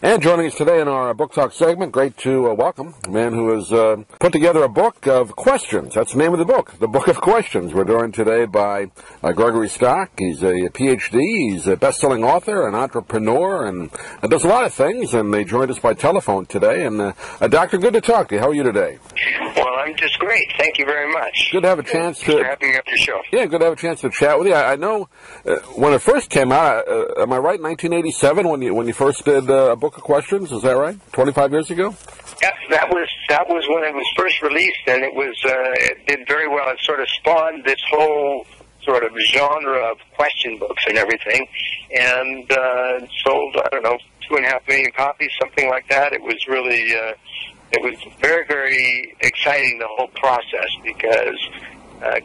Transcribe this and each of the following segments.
And joining us today in our Book Talk segment, great to welcome a man who has put together a book of questions. That's the name of the Book of Questions. We're joined today by Gregory Stock. He's a PhD. He's a best-selling author, an entrepreneur, and does a lot of things. And they joined us by telephone today. And Doctor, good to talk to you. How are you today? Well, I'm just great. Thank you very much. Good to have a chance Thanks for having me on your show. Yeah, good to have a chance to chat with you. I know when it first came out, am I right, 1987 when you first did a Book of Questions? Is that right? 25 years ago? Yeah, that was when it was first released, and it did very well. It sort of spawned this whole sort of genre of question books and everything, and sold, 2.5 million copies, something like that. It was really, it was very, very exciting, the whole process, because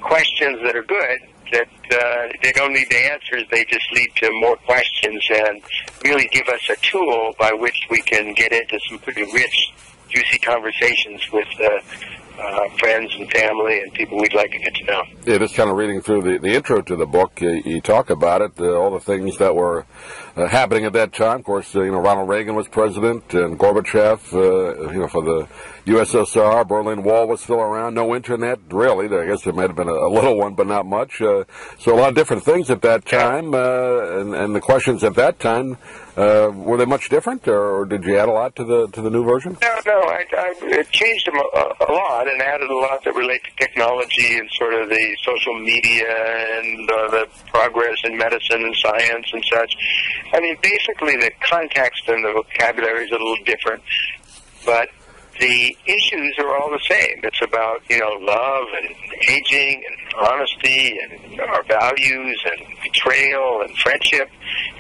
questions that are good, that they don't need the answers, they just lead to more questions and really give us a tool by which we can get into some pretty rich, juicy conversations with friends and family and people we'd like to get to know. Yeah, just kind of reading through the intro to the book, you talk about it, all the things that were happening at that time. Of course, Ronald Reagan was president, and Gorbachev, for the USSR, Berlin Wall was still around. No internet, really. I guess there might have been a little one, but not much. So a lot of different things at that time, and the questions at that time, were they much different, or did you add a lot to the new version? No, it changed them a lot and added a lot that relate to technology and sort of the social media and the progress in medicine and science and such. I mean, basically the context and the vocabulary is a little different, but the issues are all the same. It's about, love and aging and honesty and our values and betrayal and friendship.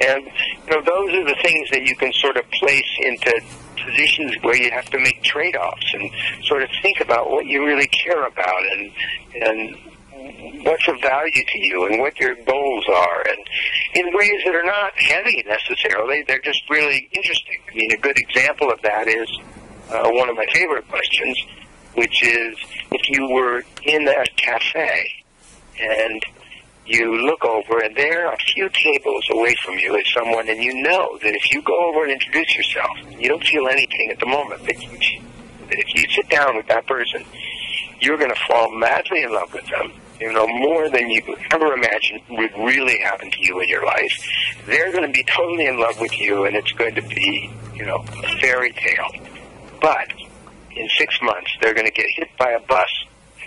And, those are the things that you can sort of place into positions where you have to make trade-offs and sort of think about what you really care about and what's of value to you and what your goals are, and in ways that are not heavy necessarily. They're just really interesting. I mean, a good example of that is one of my favorite questions, which is if you were in a cafe and you look over and there a few tables away from you is someone, and you know that if you go over and introduce yourself, you don't feel anything at the moment, but if you sit down with that person, you're going to fall madly in love with them, more than you could ever imagine would really happen to you in your life. They're going to be totally in love with you, and it's going to be, a fairy tale. But in 6 months, they're going to get hit by a bus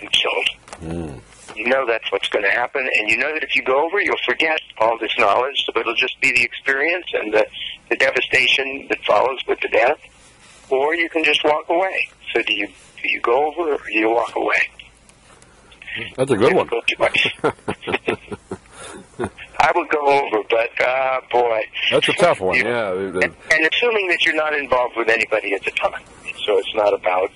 and killed. You know that's what's going to happen, and you know that if you go over, you'll forget all this knowledge, so it'll just be the experience and the devastation that follows with the death, or you can just walk away. So do you go over, or do you walk away? That's a good one. I would go over, but, boy. That's a tough one, yeah. And assuming that you're not involved with anybody at the time. So it's not about,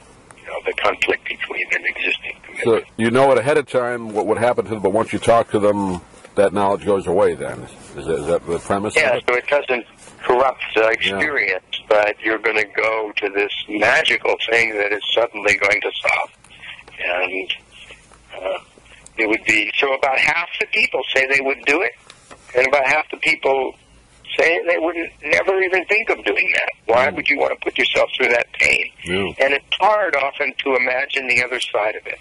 the conflict between an existing commitment. So you know it ahead of time what would happen to them, but once you talk to them, that knowledge goes away then. Is that the premise? Yeah, so it doesn't corrupt the experience, but you're going to go to this magical thing that is suddenly going to stop. And it would be, so about half the people say they would do it, and about half the people say they wouldn't never even think of doing that. Why would you want to put yourself through that pain? Yeah. And it's hard often to imagine the other side of it.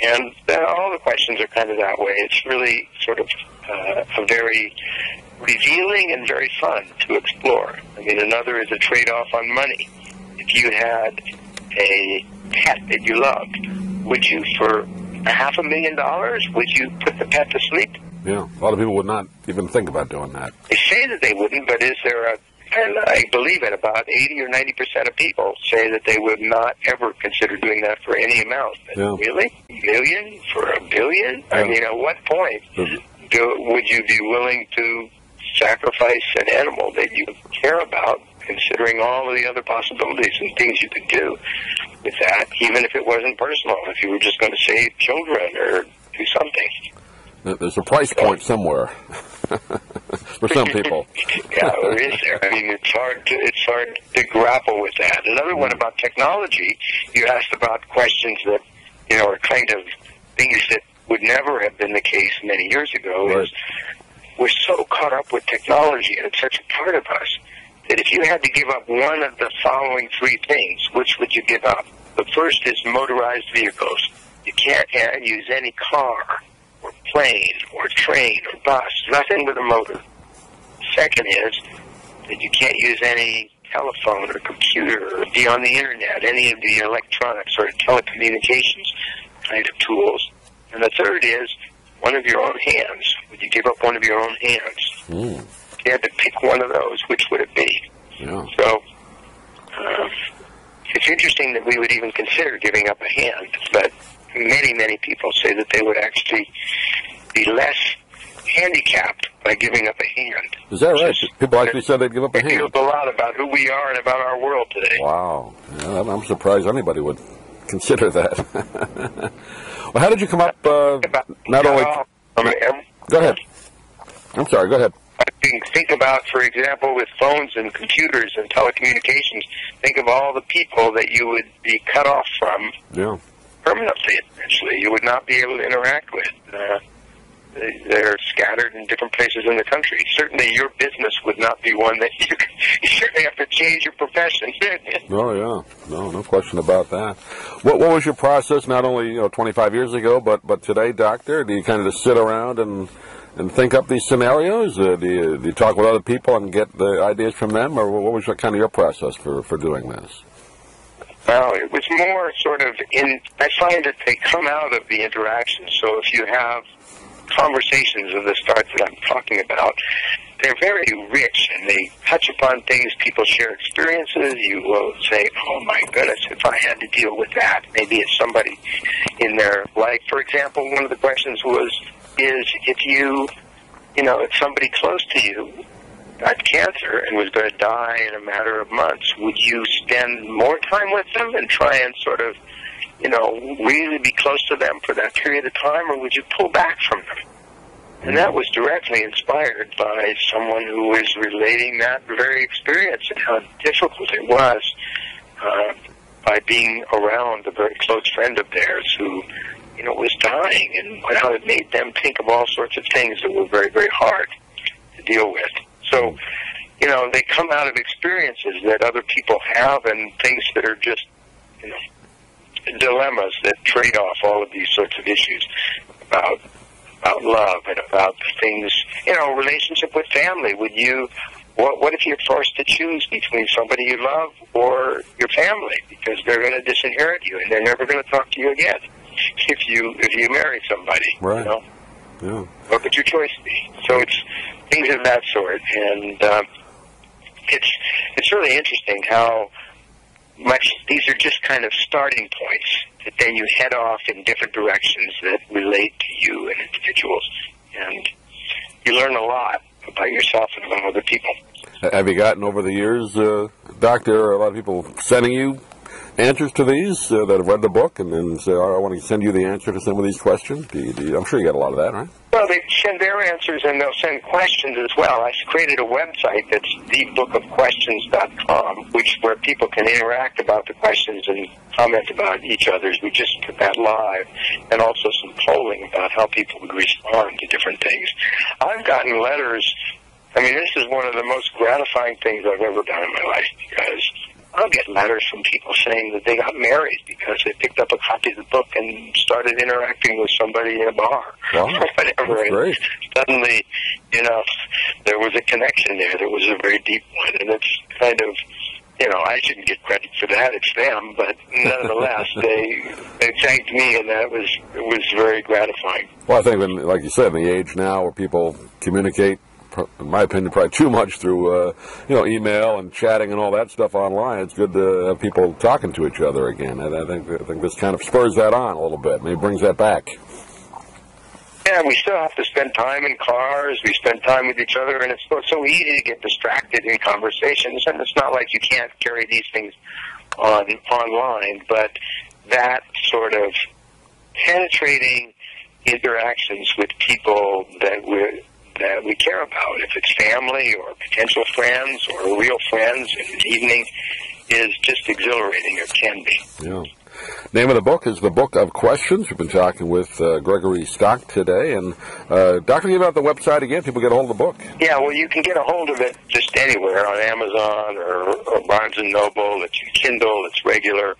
And all the questions are kind of that way. It's really sort of a very revealing and very fun to explore. I mean, another is a trade-off on money. If you had a pet that you loved, would you, for $500,000, would you put the pet to sleep? Yeah, a lot of people would not even think about doing that. They say that they wouldn't, but is there and I believe it, about 80 or 90% of people say that they would not ever consider doing that for any amount. Yeah. Really? $1 million? For $1 billion? Yeah. I mean, at what point would you be willing to sacrifice an animal that you care about, considering all of the other possibilities and things you could do with that, even if it wasn't personal, if you were just going to save children or do something? There's a price point somewhere for some people. Yeah, there is there. I mean, it's hard to grapple with that. Another one about technology, you asked about questions that, are kind of things that would never have been the case many years ago. Right. Is we're so caught up with technology, and it's such a part of us, that if you had to give up one of the following three things, which would you give up? The first is motorized vehicles. You can't use any car or plane or train or bus, nothing with a motor. Second is that you can't use any telephone or computer or be on the internet, any of the electronics or telecommunications kind of tools. And the third is one of your own hands. Would you give up one of your own hands? If you had to pick one of those, which would it be? Yeah. So it's interesting that we would even consider giving up a hand, but many, many people say that they would actually be less handicapped by giving up a hand. Is that right? People actually said they'd give up a hand. It feels a lot about who we are and about our world today. Wow. Yeah, I'm surprised anybody would consider that. Well, how did you come up not only... Go ahead. I'm sorry, go ahead. I think about, for example, with phones and computers and telecommunications, think of all the people that you would be cut off from permanently, essentially. You would not be able to interact with. They're scattered in different places in the country. Certainly your business would not be one that you certainly have to change your profession. Oh, yeah. No question about that. What was your process, not only 25 years ago, but today, Doctor? Do you kind of just sit around and think up these scenarios? Do you talk with other people and get the ideas from them? Or what was kind of your process for doing this? Well, it was more sort of I find that they come out of the interaction. So if you have conversations of the start that I'm talking about, they're very rich and they touch upon things. People share experiences. You will say, oh my goodness, if I had to deal with that, maybe it's somebody in their life. For example, one of the questions is if somebody close to you got cancer and was going to die in a matter of months, would you spend more time with them and try and sort of really be close to them for that period of time, or would you pull back from them? And that was directly inspired by someone who was relating that very experience and how difficult it was by being around a very close friend of theirs who, was dying, and how it made them think of all sorts of things that were very, very hard to deal with. So, they come out of experiences that other people have and things that are just, dilemmas that trade off all of these sorts of issues about love and about things, relationship with family. What if you're forced to choose between somebody you love or your family, because they're going to disinherit you and they're never going to talk to you again if you marry somebody? Right. Yeah. What would your choice be? So it's things of that sort, and it's really interesting how much these are just kind of starting points that then you head off in different directions that relate to you and individuals, and you learn a lot about yourself and about other people. Have you gotten over the years, Doctor, a lot of people sending you answers to these that have read the book and then say, I want to send you the answer to some of these questions? I'm sure you get a lot of that, right? Well, they send their answers and they'll send questions as well. I created a website that's thebookofquestions.com, where people can interact about the questions and comment about each other's. We just put that live, and also some polling about how people would respond to different things. I've gotten letters. This is one of the most gratifying things I've ever done in my life, because I'll get letters from people saying that they got married because they picked up a copy of the book and started interacting with somebody in a bar. Wow, or whatever. That's great. Suddenly, there was a connection there. There was a very deep one, and it's kind of, I shouldn't get credit for that. It's them, but nonetheless, they thanked me, and it was very gratifying. Well, I think, like you said, in the age now where people communicate, in my opinion, probably too much through email and chatting and all that stuff online. It's good to have people talking to each other again. And I think this kind of spurs that on a little bit. Maybe brings that back. Yeah, we still have to spend time in cars. We spend time with each other, and it's so easy to get distracted in conversations. And it's not like you can't carry these things online, but that sort of penetrating interactions with people that we care about, if it's family or potential friends or real friends in the evening, is just exhilarating, or can be. Yeah. Name of the book is The Book of Questions. We've been talking with Gregory Stock today. And, Doctor, give out the website again. People get a hold of the book. Yeah, well, you can get a hold of it just anywhere on Amazon or Barnes & Noble. It's Kindle, it's regular,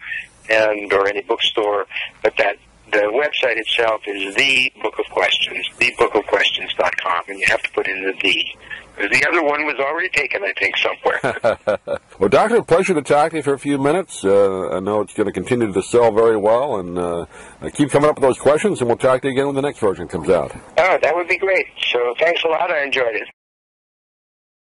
or any bookstore. But the website itself is The Book of Questions, thebookofquestions.com, and you have to put in the "the." Because the other one was already taken, I think, somewhere. Well, Doctor, a pleasure to talk to you for a few minutes. I know it's going to continue to sell very well, and keep coming up with those questions, and we'll talk to you again when the next version comes out. Oh, that would be great. So thanks a lot. I enjoyed it.